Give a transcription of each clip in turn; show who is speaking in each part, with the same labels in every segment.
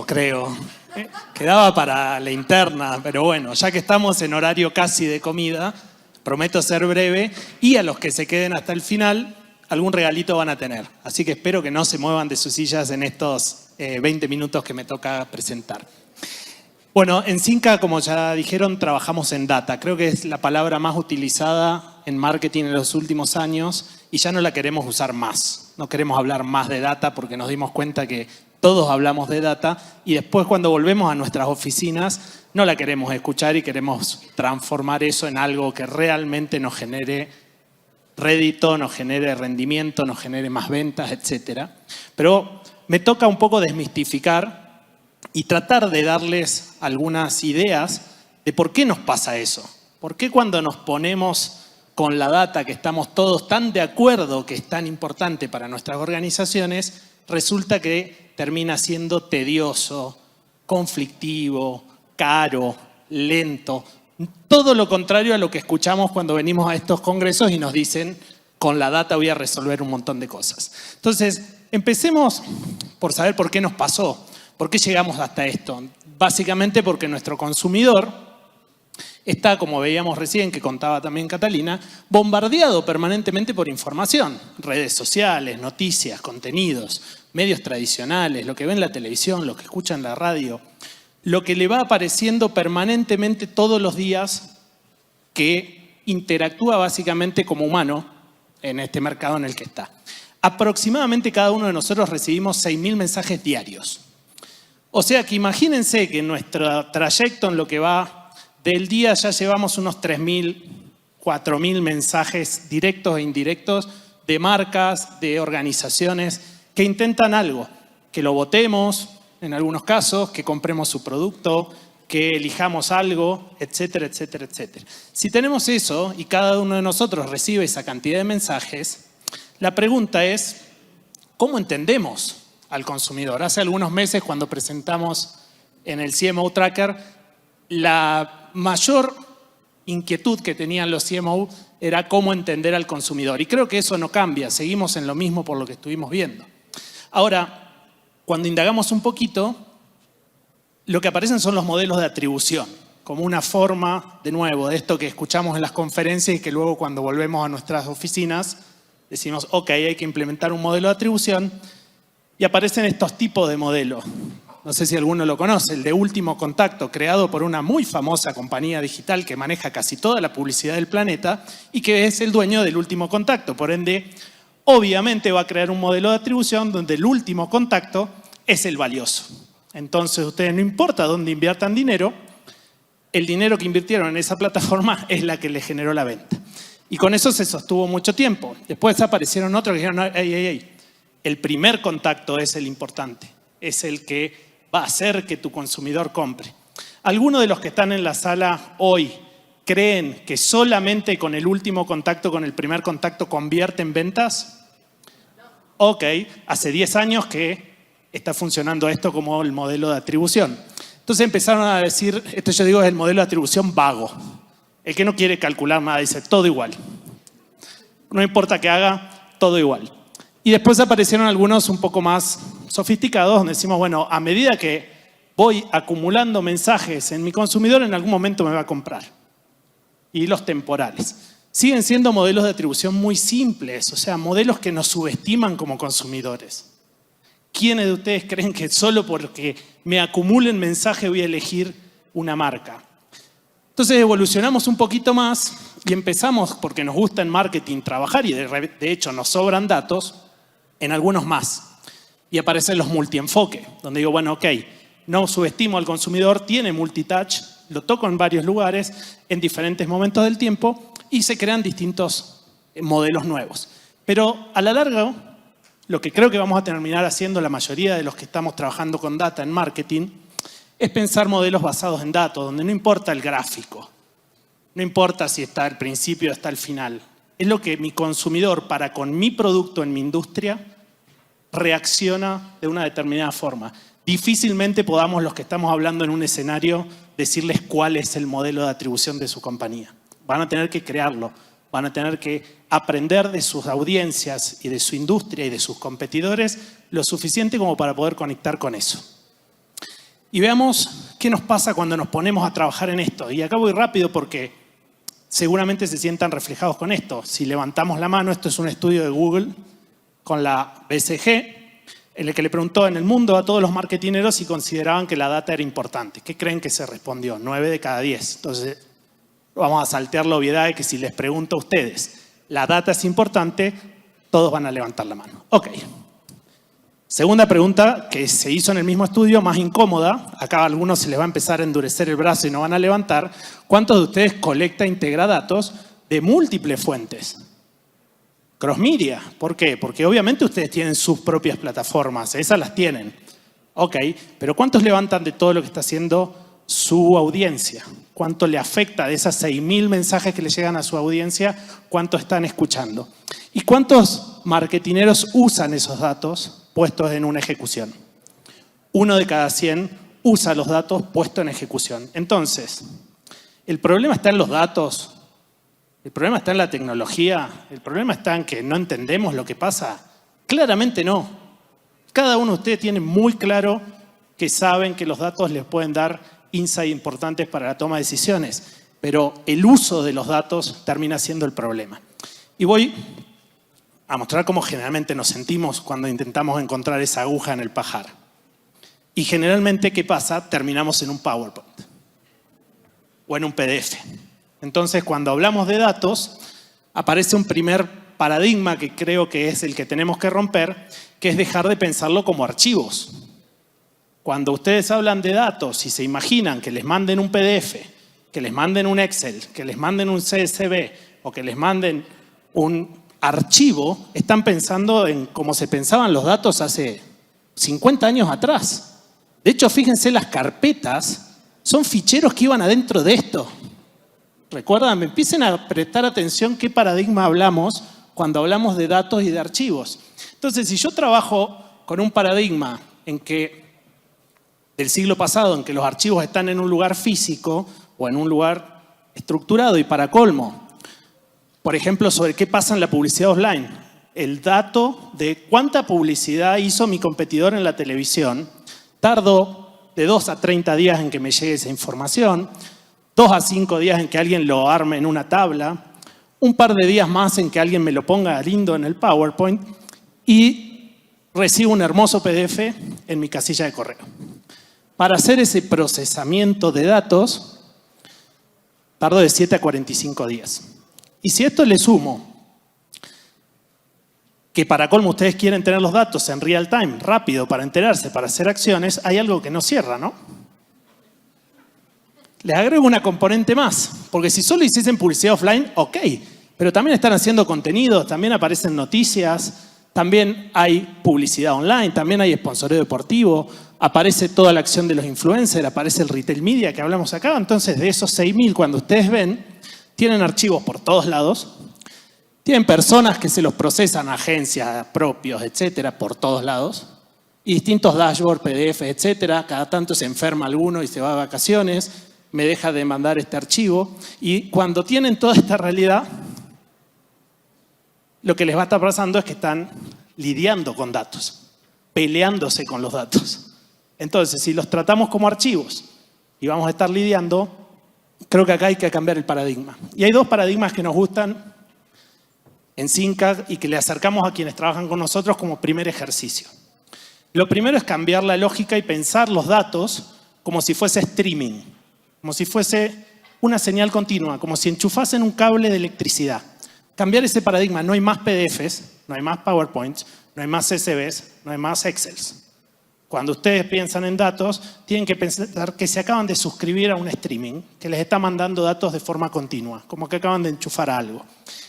Speaker 1: tiempo, creo. Quedaba para la interna, pero bueno, ya que estamos en horario casi de comida, prometo ser breve y a los que se queden hasta el final, algún regalito van a tener. Así que espero que no se muevan de sus sillas en estos 20 minutos que me toca presentar. Bueno, en Cinca, como ya dijeron, trabajamos en data. Creo que es la palabra más utilizada en marketing en los últimos años y ya no la queremos usar más. No queremos hablar más de data porque nos dimos cuenta que todos hablamos de data y después cuando volvemos a nuestras oficinas no la queremos escuchar y queremos transformar eso en algo que realmente nos genere rédito, nos genere rendimiento, nos genere más ventas, etc. Pero me toca un poco desmistificar y tratar de darles algunas ideas de por qué nos pasa eso. ¿Por qué cuando nos ponemos con la data que estamos todos tan de acuerdo que es tan importante para nuestras organizaciones, resulta que termina siendo tedioso, conflictivo, caro, lento? Todo lo contrario a lo que escuchamos cuando venimos a estos congresos y nos dicen, con la data voy a resolver un montón de cosas. Entonces, empecemos por saber por qué nos pasó. ¿Por qué llegamos hasta esto? Básicamente porque nuestro consumidor está, como veíamos recién, que contaba también Catalina, bombardeado permanentemente por información. Redes sociales, noticias, contenidos, medios tradicionales, lo que ve en la televisión, lo que escucha en la radio. Lo que le va apareciendo permanentemente todos los días que interactúa básicamente como humano en este mercado en el que está. Aproximadamente cada uno de nosotros recibimos 6.000 mensajes diarios. O sea que imagínense que en nuestro trayecto en lo que va del día ya llevamos unos 3.000, 4.000 mensajes directos e indirectos de marcas, de organizaciones que intentan algo, que lo votemos en algunos casos, que compremos su producto, que elijamos algo, etcétera, etcétera, etcétera. Si tenemos eso y cada uno de nosotros recibe esa cantidad de mensajes, la pregunta es, ¿cómo entendemos al consumidor? Hace algunos meses, cuando presentamos en el CMO Tracker, la mayor inquietud que tenían los CMO era cómo entender al consumidor. Y creo que eso no cambia, seguimos en lo mismo por lo que estuvimos viendo. Ahora, cuando indagamos un poquito, lo que aparecen son los modelos de atribución, como una forma, de nuevo, de esto que escuchamos en las conferencias y que luego cuando volvemos a nuestras oficinas decimos, ok, hay que implementar un modelo de atribución. Y aparecen estos tipos de modelos. No sé si alguno lo conoce, el de Último Contacto, creado por una muy famosa compañía digital que maneja casi toda la publicidad del planeta y que es el dueño del Último Contacto. Por ende, obviamente va a crear un modelo de atribución donde el último contacto es el valioso. Entonces, ustedes no importa dónde inviertan dinero, el dinero que invirtieron en esa plataforma es la que les generó la venta. Y con eso se sostuvo mucho tiempo. Después aparecieron otros que dijeron, ey. El primer contacto es el importante, es el que va a hacer que tu consumidor compre. ¿Alguno de los que están en la sala hoy creen que solamente con el último contacto, con el primer contacto, convierte en ventas? No. Ok, hace 10 años que está funcionando esto como el modelo de atribución. Entonces empezaron a decir, esto yo digo es el modelo de atribución vago. El que no quiere calcular nada dice todo igual. No importa qué haga, todo igual. Y después aparecieron algunos un poco más sofisticados, donde decimos, bueno, a medida que voy acumulando mensajes en mi consumidor, en algún momento me va a comprar. Y los temporales. Siguen siendo modelos de atribución muy simples, o sea, modelos que nos subestiman como consumidores. ¿Quiénes de ustedes creen que solo porque me acumulen mensajes voy a elegir una marca? Entonces evolucionamos un poquito más y empezamos, porque nos gusta en marketing trabajar y de hecho nos sobran datos, en algunos más. Y aparecen los multienfoque, donde digo, bueno, ok, no subestimo al consumidor, tiene multitouch, lo toco en varios lugares, en diferentes momentos del tiempo, y se crean distintos modelos nuevos. Pero a la larga, lo que creo que vamos a terminar haciendo la mayoría de los que estamos trabajando con data en marketing, es pensar modelos basados en datos, donde no importa el gráfico, no importa si está al principio o está al final. Es lo que mi consumidor, para con mi producto en mi industria, reacciona de una determinada forma. Difícilmente podamos, los que estamos hablando en un escenario, decirles cuál es el modelo de atribución de su compañía. Van a tener que crearlo, van a tener que aprender de sus audiencias y de su industria y de sus competidores lo suficiente como para poder conectar con eso. y veamos qué nos pasa cuando nos ponemos a trabajar en esto. Y acá voy rápido porque seguramente se sientan reflejados con esto. Si levantamos la mano, esto es un estudio de Google con la BCG, en el que le preguntó en el mundo a todos los marketineros si consideraban que la data era importante. ¿Qué creen que se respondió? 9 de cada 10. Entonces, vamos a saltear la obviedad de que si les pregunto a ustedes, ¿la data es importante? Todos van a levantar la mano. Ok. Segunda pregunta que se hizo en el mismo estudio, más incómoda. Acá a algunos se les va a empezar a endurecer el brazo y no van a levantar. ¿Cuántos de ustedes colecta e integra datos de múltiples fuentes? Cross-media. ¿Por qué? Porque obviamente ustedes tienen sus propias plataformas. Esas las tienen. Ok. Pero ¿cuántos levantan de todo lo que está haciendo su audiencia? ¿Cuánto le afecta de esas 6.000 mensajes que le llegan a su audiencia? ¿Cuánto están escuchando? ¿Y cuántos marketineros usan esos datos puestos en una ejecución? 1 de cada 100 usa los datos puestos en ejecución. Entonces, ¿el problema está en los datos? ¿El problema está en la tecnología? ¿El problema está en que no entendemos lo que pasa? Claramente no. Cada uno de ustedes tiene muy claro que saben que los datos les pueden dar insights importantes para la toma de decisiones, pero el uso de los datos termina siendo el problema. Y voy a mostrar cómo generalmente nos sentimos cuando intentamos encontrar esa aguja en el pajar. Y generalmente, ¿qué pasa? Terminamos en un PowerPoint o en un PDF. Entonces, cuando hablamos de datos, aparece un primer paradigma que creo que es el que tenemos que romper, que es dejar de pensarlo como archivos. Cuando ustedes hablan de datos y se imaginan que les manden un PDF, que les manden un Excel, que les manden un CSV o que les manden un archivo, están pensando en cómo se pensaban los datos hace 50 años atrás. De hecho, fíjense, las carpetas son ficheros que iban adentro de esto. ¿Recuerdan? Empiecen a prestar atención qué paradigma hablamos cuando hablamos de datos y de archivos. Entonces, si yo trabajo con un paradigma del siglo pasado, en que los archivos están en un lugar físico o en un lugar estructurado, y para colmo, por ejemplo, sobre qué pasa en la publicidad offline, el dato de cuánta publicidad hizo mi competidor en la televisión, tardo de 2 a 30 días en que me llegue esa información, 2 a 5 días en que alguien lo arme en una tabla, un par de días más en que alguien me lo ponga lindo en el PowerPoint y recibo un hermoso PDF en mi casilla de correo. Para hacer ese procesamiento de datos, tardo de 7 a 45 días. Y si a esto le sumo que para colmo ustedes quieren tener los datos en real time, rápido, para enterarse, para hacer acciones, hay algo que no cierra, ¿no? Les agrego una componente más, porque si solo hiciesen publicidad offline, ok, pero también están haciendo contenidos, también aparecen noticias, también hay publicidad online, también hay sponsoreo deportivo, aparece toda la acción de los influencers, aparece el retail media que hablamos acá. Entonces, de esos 6.000, cuando ustedes ven, tienen archivos por todos lados, tienen personas que se los procesan, agencias, propios, etcétera, por todos lados, y distintos dashboards, PDF, etcétera. Cada tanto se enferma alguno y se va de vacaciones, me deja de mandar este archivo. Y cuando tienen toda esta realidad, lo que les va a estar pasando es que están lidiando con datos, peleándose con los datos. Entonces, si los tratamos como archivos y vamos a estar lidiando, creo que acá hay que cambiar el paradigma. Y hay 2 paradigmas que nos gustan en Syncad y que le acercamos a quienes trabajan con nosotros como primer ejercicio. Lo primero es cambiar la lógica y pensar los datos como si fuese streaming, como si fuese una señal continua, como si enchufasen un cable de electricidad. Cambiar ese paradigma. No hay más PDFs, no hay más PowerPoints, no hay más CSVs, no hay más Excels. Cuando ustedes piensan en datos, tienen que pensar que se acaban de suscribir a un streaming que les está mandando datos de forma continua, como que acaban de enchufar algo.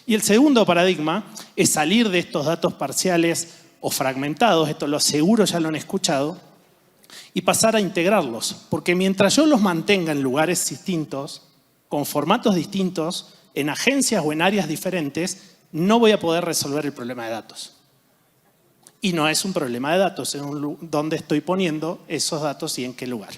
Speaker 1: Y el segundo paradigma es salir de estos datos parciales o fragmentados, esto lo seguro ya lo han escuchado, y pasar a integrarlos. Porque mientras yo los mantenga en lugares distintos, con formatos distintos, en agencias o en áreas diferentes, no voy a poder resolver el problema de datos. Y no es un problema de datos, es dónde estoy poniendo esos datos y en qué lugar.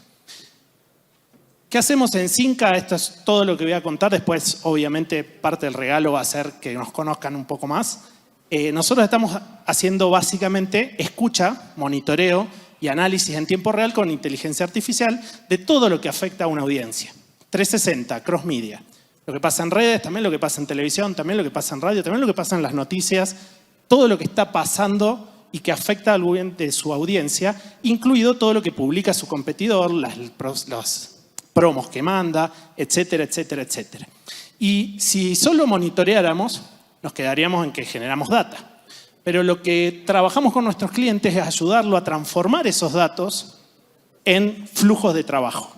Speaker 1: ¿Qué hacemos en Syncad? Esto es todo lo que voy a contar. Después, obviamente, parte del regalo va a ser que nos conozcan un poco más. Nosotros estamos haciendo básicamente escucha, monitoreo y y análisis en tiempo real con inteligencia artificial de todo lo que afecta a una audiencia. 360, cross media. Lo que pasa en redes, también lo que pasa en televisión, también lo que pasa en radio, también lo que pasa en las noticias, todo lo que está pasando y que afecta al de su audiencia, incluido todo lo que publica su competidor, los promos que manda, etcétera, etcétera, etcétera. Y si solo monitoreáramos, nos quedaríamos en que generamos data. Pero lo que trabajamos con nuestros clientes es ayudarlo a transformar esos datos en flujos de trabajo,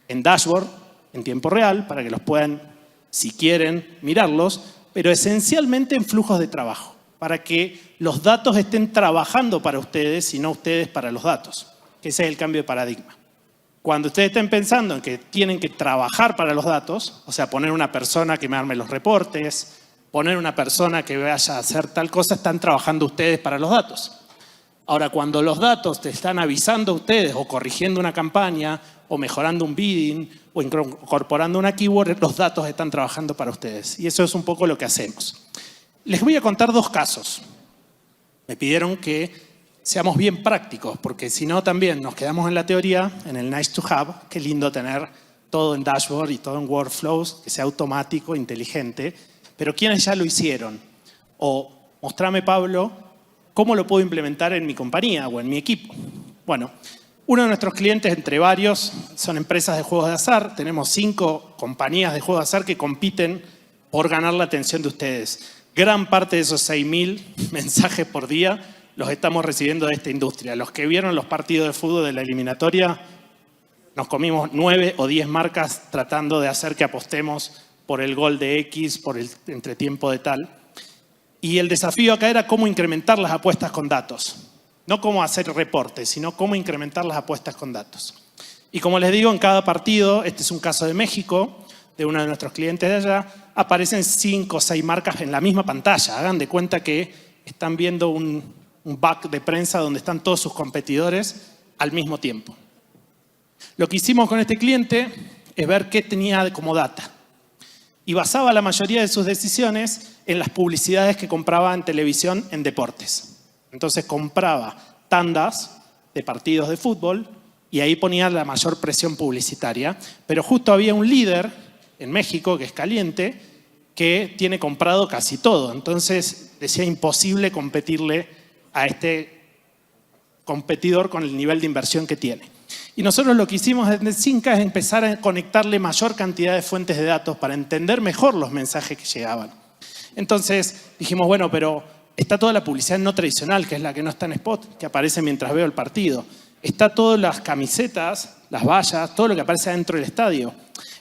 Speaker 1: en dashboard, en tiempo real, para que los puedan, si quieren, mirarlos, pero esencialmente en flujos de trabajo, para que los datos estén trabajando para ustedes y no ustedes para los datos. Ese es el cambio de paradigma. Cuando ustedes estén pensando en que tienen que trabajar para los datos, o sea, poner una persona que me arme los reportes, poner una persona que vaya a hacer tal cosa, están trabajando ustedes para los datos. Ahora, cuando los datos te están avisando a ustedes o corrigiendo una campaña o mejorando un bidding o incorporando una keyword, los datos están trabajando para ustedes. Y eso es un poco lo que hacemos. Les voy a contar 2 casos. Me pidieron que seamos bien prácticos, porque si no también nos quedamos en la teoría, en el nice to have. Qué lindo tener todo en dashboard y todo en workflows, que sea automático, inteligente. Pero ¿quiénes ya lo hicieron? O mostrame, Pablo, ¿cómo lo puedo implementar en mi compañía o en mi equipo? Bueno, uno de nuestros clientes, entre varios, son empresas de juegos de azar. Tenemos 5 compañías de juegos de azar que compiten por ganar la atención de ustedes. Gran parte de esos 6.000 mensajes por día los estamos recibiendo de esta industria. Los que vieron los partidos de fútbol de la eliminatoria, nos comimos 9 o 10 marcas tratando de hacer que apostemos por el gol de X, por el entretiempo de tal. Y el desafío acá era cómo incrementar las apuestas con datos. No cómo hacer reportes, sino cómo incrementar las apuestas con datos. Y como les digo, en cada partido, este es un caso de México, de uno de nuestros clientes de allá, aparecen 5 o 6 marcas en la misma pantalla. Hagan de cuenta que están viendo un back de prensa donde están todos sus competidores al mismo tiempo. Lo que hicimos con este cliente es ver qué tenía como data. Y basaba la mayoría de sus decisiones en las publicidades que compraba en televisión en deportes. Entonces compraba tandas de partidos de fútbol y ahí ponía la mayor presión publicitaria. Pero justo había un líder en México, que es Caliente, que tiene comprado casi todo. Entonces decía imposible competirle a este competidor con el nivel de inversión que tiene. Y nosotros lo que hicimos desde Zinca es empezar a conectarle mayor cantidad de fuentes de datos para entender mejor los mensajes que llegaban. Entonces dijimos, bueno, pero está toda la publicidad no tradicional, que es la que no está en spot, que aparece mientras veo el partido. Está todas las camisetas, las vallas, todo lo que aparece dentro del estadio.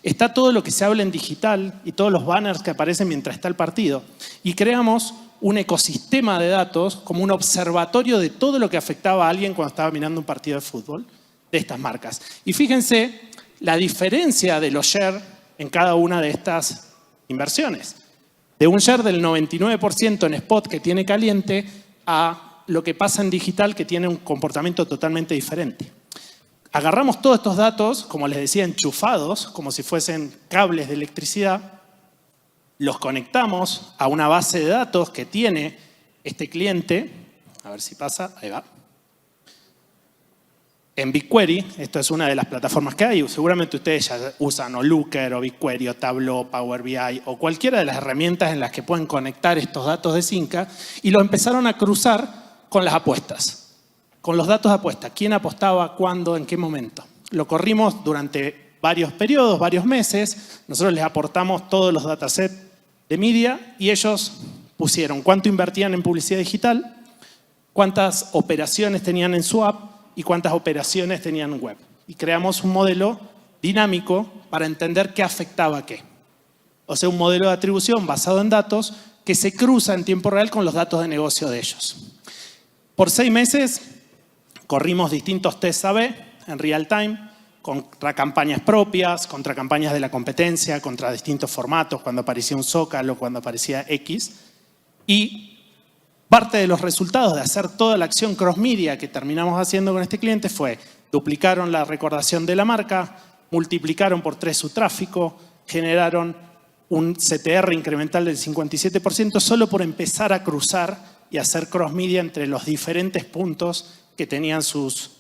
Speaker 1: Está todo lo que se habla en digital y todos los banners que aparecen mientras está el partido. Y creamos un ecosistema de datos como un observatorio de todo lo que afectaba a alguien cuando estaba mirando un partido de fútbol de estas marcas. Y fíjense la diferencia de los share en cada una de estas inversiones. De un share del 99% en spot que tiene Caliente a lo que pasa en digital que tiene un comportamiento totalmente diferente. Agarramos todos estos datos, como les decía, enchufados, como si fuesen cables de electricidad, los conectamos a una base de datos que tiene este cliente. A ver si pasa, ahí va. En BigQuery, esto es una de las plataformas que hay, seguramente ustedes ya usan o Looker, o BigQuery, o Tableau, Power BI, o cualquiera de las herramientas en las que pueden conectar estos datos de Zinca, y lo empezaron a cruzar con las apuestas, con los datos de apuesta. ¿Quién apostaba, cuándo, en qué momento? Lo corrimos durante varios periodos, varios meses. Nosotros les aportamos todos los datasets de media y ellos pusieron cuánto invertían en publicidad digital, cuántas operaciones tenían en su app y cuántas operaciones tenían en web. Y creamos un modelo dinámico para entender qué afectaba a qué. O sea, un modelo de atribución basado en datos que se cruza en tiempo real con los datos de negocio de ellos. Por 6 meses corrimos distintos tests A/B en real time, contra campañas propias, contra campañas de la competencia, contra distintos formatos, cuando aparecía un Zócalo, cuando aparecía X. Y parte de los resultados de hacer toda la acción cross-media que terminamos haciendo con este cliente fue duplicaron la recordación de la marca, multiplicaron por 3 su tráfico, generaron un CTR incremental del 57% solo por empezar a cruzar y hacer cross-media entre los diferentes puntos que tenían sus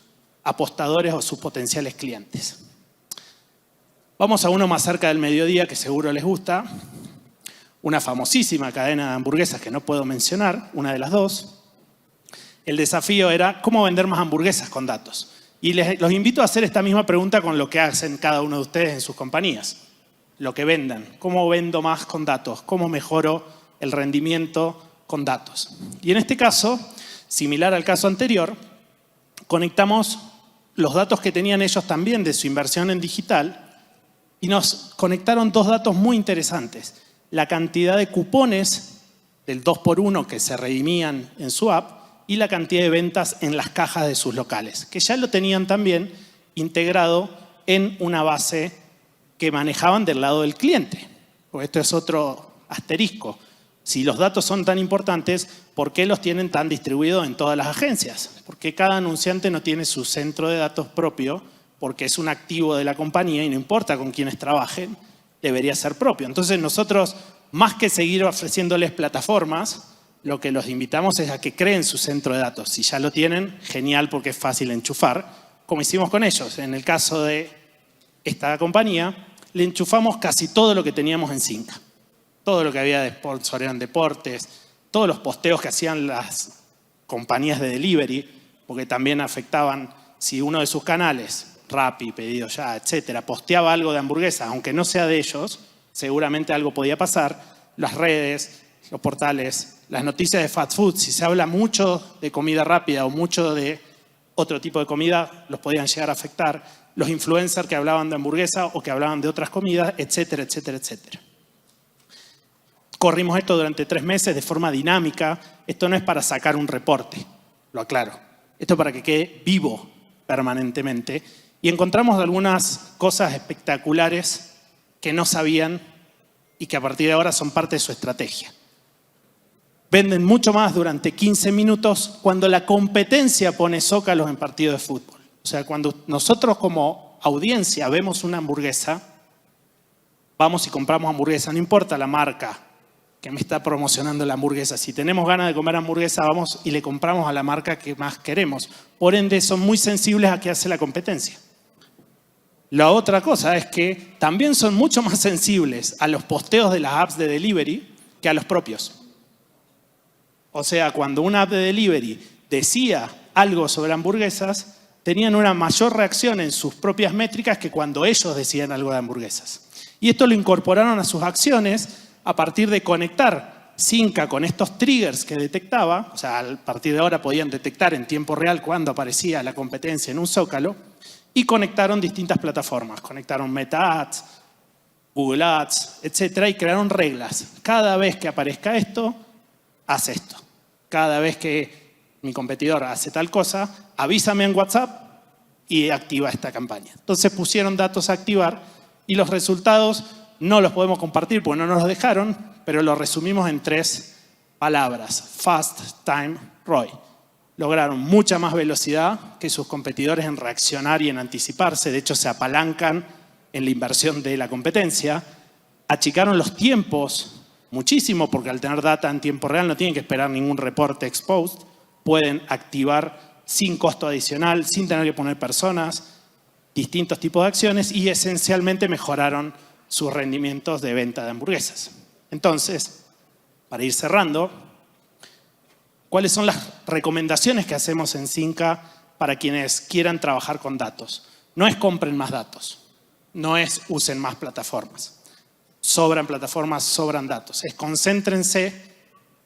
Speaker 1: apostadores o sus potenciales clientes. Vamos a uno más cerca del mediodía que seguro les gusta. Una famosísima cadena de hamburguesas que no puedo mencionar, una de las dos. El desafío era cómo vender más hamburguesas con datos. Y los invito a hacer esta misma pregunta con lo que hacen cada uno de ustedes en sus compañías. Lo que vendan. ¿Cómo vendo más con datos? ¿Cómo mejoro el rendimiento con datos? Y en este caso, similar al caso anterior, conectamos los datos que tenían ellos también de su inversión en digital y nos conectaron dos datos muy interesantes. La cantidad de cupones del 2x1 que se redimían en su app y la cantidad de ventas en las cajas de sus locales, que ya lo tenían también integrado en una base que manejaban del lado del cliente. Porque esto es otro asterisco. Si los datos son tan importantes, ¿por qué los tienen tan distribuidos en todas las agencias? Porque cada anunciante no tiene su centro de datos propio, porque es un activo de la compañía y no importa con quiénes trabajen, debería ser propio. Entonces nosotros, más que seguir ofreciéndoles plataformas, lo que los invitamos es a que creen su centro de datos. Si ya lo tienen, genial porque es fácil enchufar, como hicimos con ellos. En el caso de esta compañía, le enchufamos casi todo lo que teníamos en Zinca. Todo lo que había de sponsor en deportes, todos los posteos que hacían las compañías de delivery, porque también afectaban si uno de sus canales, Rappi, Pedido Ya, etcétera, posteaba algo de hamburguesas, aunque no sea de ellos, seguramente algo podía pasar. Las redes, los portales, las noticias de fast food, si se habla mucho de comida rápida o mucho de otro tipo de comida, los podían llegar a afectar. Los influencers que hablaban de hamburguesa o que hablaban de otras comidas, etcétera, etcétera, etcétera. Corrimos esto durante 3 meses de forma dinámica. Esto no es para sacar un reporte, lo aclaro. Esto es para que quede vivo permanentemente. Y encontramos algunas cosas espectaculares que no sabían y que a partir de ahora son parte de su estrategia. Venden mucho más durante 15 minutos cuando la competencia pone zócalos en partidos de fútbol. O sea, cuando nosotros como audiencia vemos una hamburguesa, vamos y compramos hamburguesa, no importa la marca que me está promocionando la hamburguesa. Si tenemos ganas de comer hamburguesa, vamos y le compramos a la marca que más queremos. Por ende, son muy sensibles a qué hace la competencia. La otra cosa es que también son mucho más sensibles a los posteos de las apps de delivery que a los propios. O sea, cuando una app de delivery decía algo sobre hamburguesas, tenían una mayor reacción en sus propias métricas que cuando ellos decían algo de hamburguesas. Y esto lo incorporaron a sus acciones a partir de conectar Zinca con estos triggers que detectaba. O sea, a partir de ahora podían detectar en tiempo real cuando aparecía la competencia en un zócalo. Y conectaron distintas plataformas. Conectaron Meta Ads, Google Ads, etc. Y crearon reglas. Cada vez que aparezca esto, haz esto. Cada vez que mi competidor hace tal cosa, avísame en WhatsApp y activa esta campaña. Entonces pusieron datos a activar y los resultados no los podemos compartir porque no nos los dejaron, pero los resumimos en 3 palabras. Fast Time ROI. Lograron mucha más velocidad que sus competidores en reaccionar y en anticiparse. De hecho, se apalancan en la inversión de la competencia. Achicaron los tiempos muchísimo porque al tener data en tiempo real no tienen que esperar ningún reporte exposed. Pueden activar sin costo adicional, sin tener que poner personas, distintos tipos de acciones y esencialmente mejoraron sus rendimientos de venta de hamburguesas. Entonces, para ir cerrando, ¿cuáles son las recomendaciones que hacemos en Zinca para quienes quieran trabajar con datos? No es compren más datos, no es usen más plataformas. Sobran plataformas, sobran datos. Es concéntrense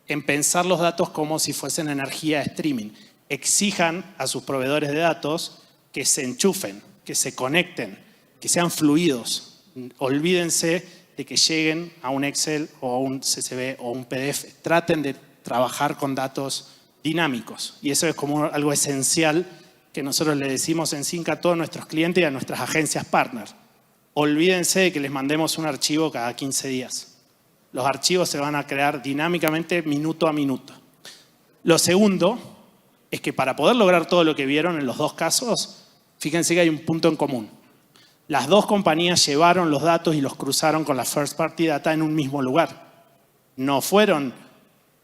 Speaker 1: en pensar los datos como si fuesen energía de streaming. Exijan a sus proveedores de datos que se enchufen, que se conecten, que sean fluidos. Olvídense de que lleguen a un Excel o a un CSV o un PDF. Traten de trabajar con datos dinámicos. Y eso es como algo esencial que nosotros le decimos en Zinca a todos nuestros clientes y a nuestras agencias partners. Olvídense de que les mandemos un archivo cada 15 días. Los archivos se van a crear dinámicamente minuto a minuto. Lo segundo es que para poder lograr todo lo que vieron en los dos casos, fíjense que hay un punto en común. Las dos compañías llevaron los datos y los cruzaron con la first party data en un mismo lugar. No fueron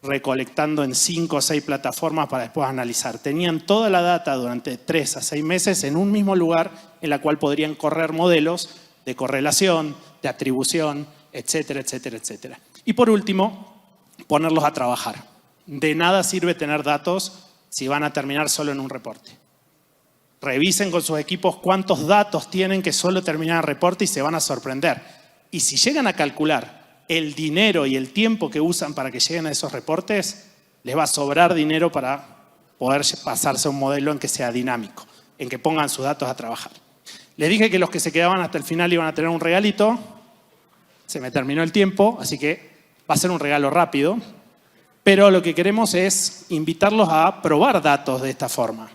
Speaker 1: recolectando en 5 o 6 plataformas para después analizar. Tenían toda la data durante 3 a 6 meses en un mismo lugar en la cual podrían correr modelos de correlación, de atribución, etcétera, etcétera, etcétera. Y por último, ponerlos a trabajar. De nada sirve tener datos si van a terminar solo en un reporte. Revisen con sus equipos cuántos datos tienen que solo terminan el reporte y se van a sorprender. Y si llegan a calcular el dinero y el tiempo que usan para que lleguen a esos reportes, les va a sobrar dinero para poder pasarse a un modelo en que sea dinámico, en que pongan sus datos a trabajar. Les dije que los que se quedaban hasta el final iban a tener un regalito. Se me terminó el tiempo, así que va a ser un regalo rápido. Pero lo que queremos es invitarlos a probar datos de esta forma.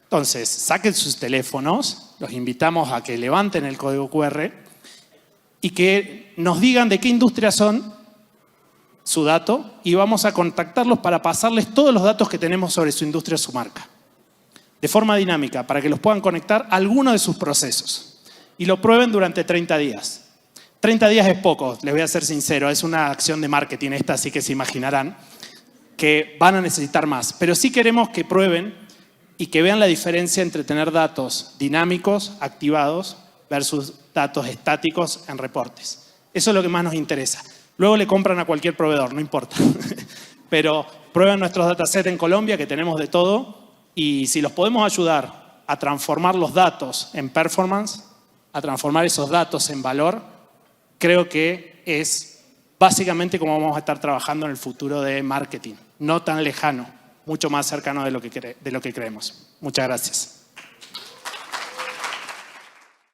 Speaker 1: Entonces, saquen sus teléfonos, los invitamos a que levanten el código QR y que nos digan de qué industria son su dato y vamos a contactarlos para pasarles todos los datos que tenemos sobre su industria o su marca. De forma dinámica, para que los puedan conectar a alguno de sus procesos y lo prueben durante 30 días. 30 días es poco, les voy a ser sincero, es una acción de marketing esta, así que se imaginarán que van a necesitar más. Pero sí queremos que prueben y que vean la diferencia entre tener datos dinámicos, activados, versus datos estáticos en reportes. Eso es lo que más nos interesa. Luego le compran a cualquier proveedor, no importa. Pero prueben nuestros datasets en Colombia, que tenemos de todo, y si los podemos ayudar a transformar los datos en performance, a transformar esos datos en valor, creo que es básicamente como vamos a estar trabajando en el futuro de marketing. No tan lejano, mucho más cercano de lo que creemos. Muchas gracias.